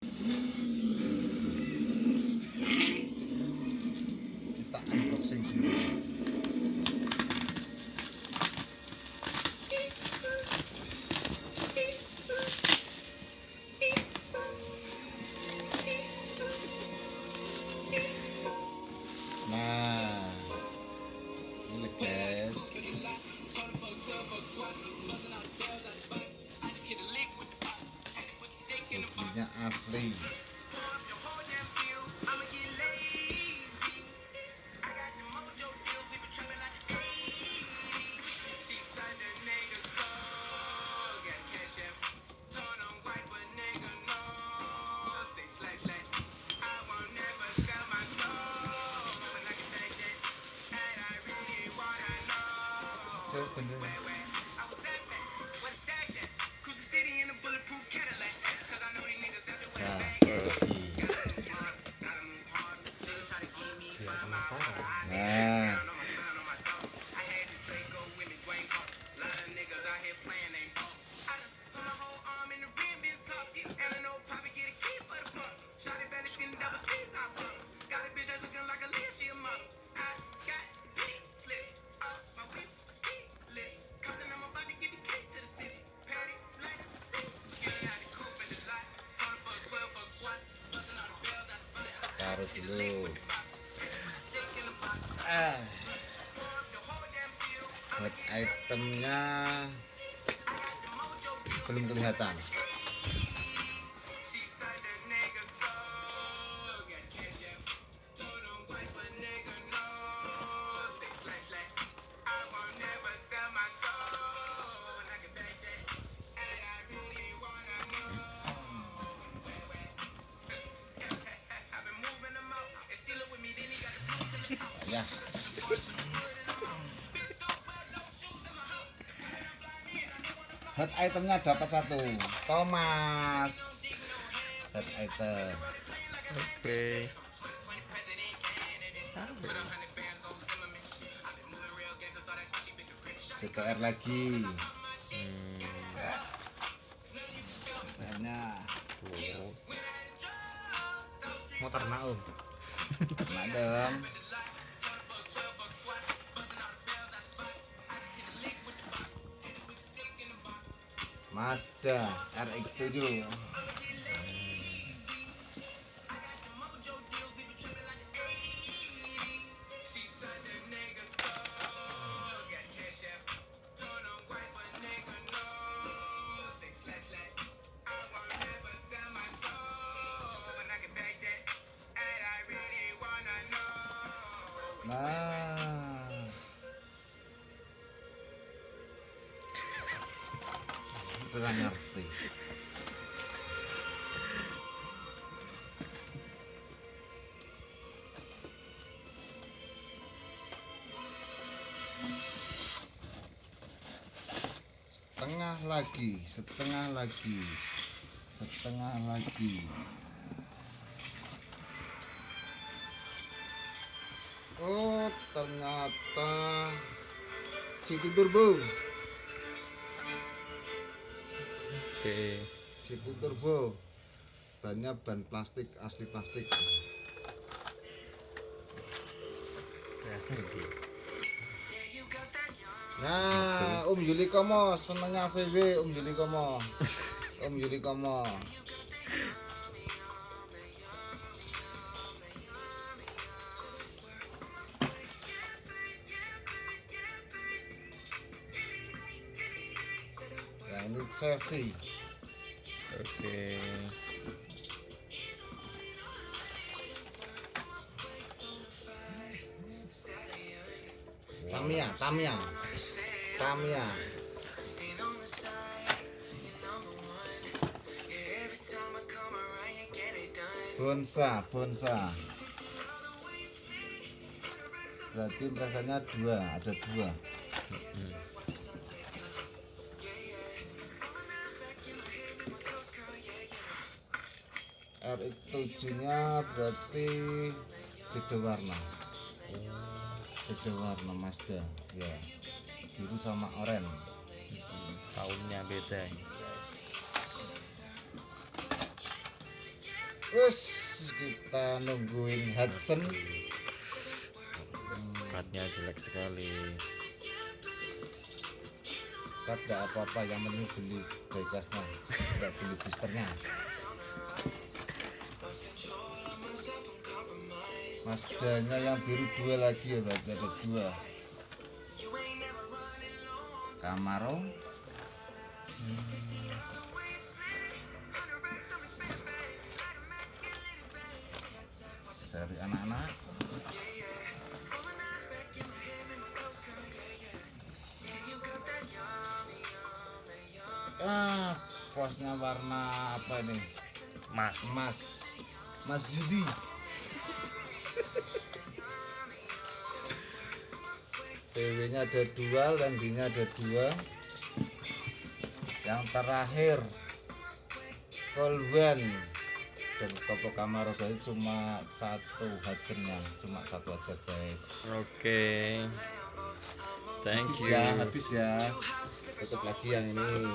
Kita unboxing dulu. Nah, ini guys, mobilnya asli. Nah, taruh dulu. Buat itemnya belum kelihatan. Ya. Hot itemnya dapat satu, Thomas. Hot item. Oke. CTR lagi. Banyak. Motor naum. Kena dong. Mazda RX-7. Nah, udah ngerti. Setengah lagi, setengah lagi, setengah lagi. Oh, ternyata City Turbo. Oke. City Turbo. Bannya ban plastik, asli plastik. Nah, Yuli Komo senengnya VW, Yuli Komo. Yuli Komo. Ya, ini Chevy. Oke. Tamiya, Tamiya. Tamiya. Bonsa, Bonsa. Berarti rasanya dua, ada dua. RX-7 nya berarti beda warna. Beda warna Mazda, ya. Biru sama oranye. Tahunnya beda ini. Wes kita nungguin Hudson. Cardnya jelek sekali. Cut gak apa-apa, yang penting beli diecastnya, nggak beli boosternya. Mazdanya yang biru 2 lagi ya, berarti ada 2. Camaro. Seri anak-anak. Posnya warna apa ini? Mas Yudi. PW-nya ada 2, landingnya ada 2. Yang terakhir Colwen dan Topo Camaro, jadi cuma 1 Hudson-nya, cuma 1 aja guys. Oke. Thank Habis you. ya, habis ya. Tutup lagi yang ini.